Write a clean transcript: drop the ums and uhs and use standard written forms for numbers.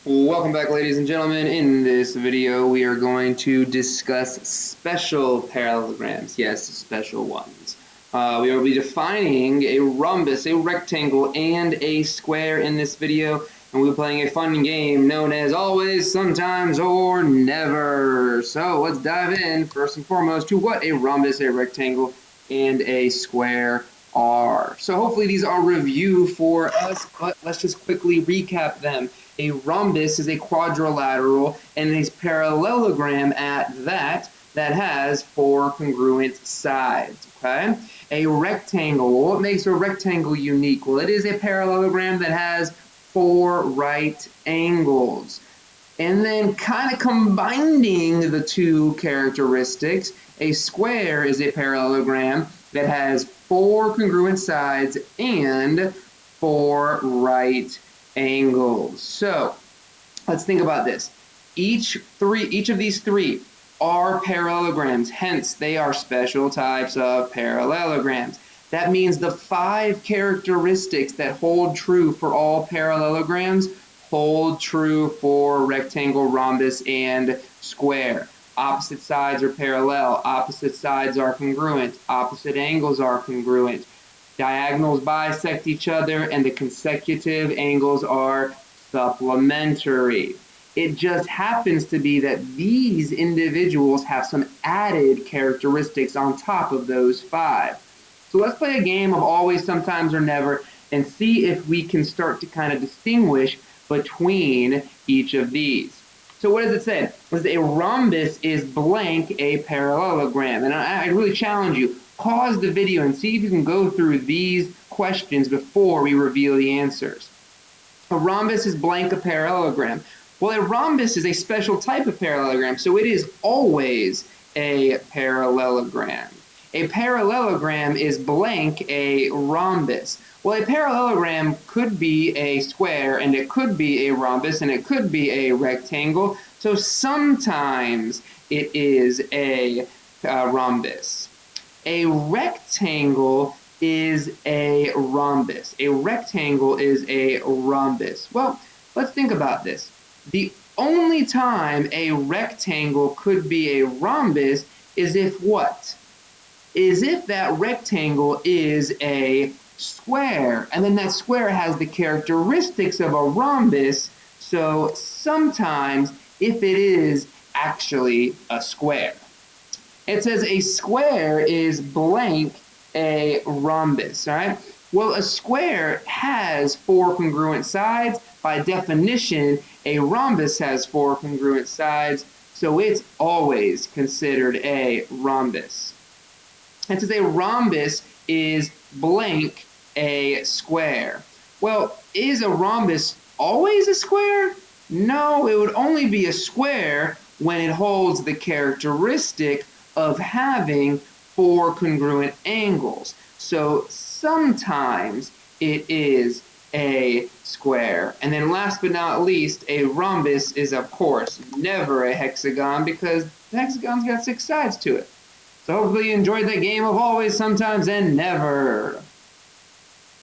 Welcome back, ladies and gentlemen. In this video, we are going to discuss special parallelograms. Yes, special ones. We will be defining a rhombus, a rectangle, and a square in this video, and we'll be playing a fun game known as Always, Sometimes, or Never. So let's dive in, first and foremost, to what a rhombus, a rectangle, and a square are. So hopefully these are review for us, but let's just quickly recap them. A rhombus is a quadrilateral, and a parallelogram at that has four congruent sides. Okay? A rectangle. What makes a rectangle unique? Well, it is a parallelogram that has four right angles. And then kind of combining the two characteristics, a square is a parallelogram that has four congruent sides and four right angles. So let's think about this. Each of these three are parallelograms, hence they are special types of parallelograms. That means the five characteristics that hold true for all parallelograms hold true for rectangle, rhombus, and square. Opposite sides are parallel, opposite sides are congruent, opposite angles are congruent, diagonals bisect each other, and the consecutive angles are supplementary. It just happens to be that these individuals have some added characteristics on top of those five. So let's play a game of always, sometimes, or never and see if we can start to kind of distinguish between each of these. So what does it say? It says a rhombus is blank a parallelogram. And I really challenge you, pause the video and see if you can go through these questions before we reveal the answers. A rhombus is blank a parallelogram. Well, a rhombus is a special type of parallelogram, so it is always a parallelogram. A parallelogram is blank a rhombus. Well, a parallelogram could be a square, and it could be a rhombus, and it could be a rectangle. So sometimes it is a rhombus. A rectangle is a rhombus. A rectangle is a rhombus. Well, let's think about this. The only time a rectangle could be a rhombus is if what? Is if that rectangle is a square, and then that square has the characteristics of a rhombus, so sometimes if it is actually a square. It says a square is blank a rhombus, all right? Well, a square has four congruent sides. By definition, a rhombus has four congruent sides, so it's always considered a rhombus. It says a rhombus is blank a square. Well, is a rhombus always a square? No, it would only be a square when it holds the characteristic of having four congruent angles. So sometimes it is a square. And then last but not least, a rhombus is, of course, never a hexagon because the hexagon's got six sides to it. So hopefully you enjoyed that game of always, sometimes, and never.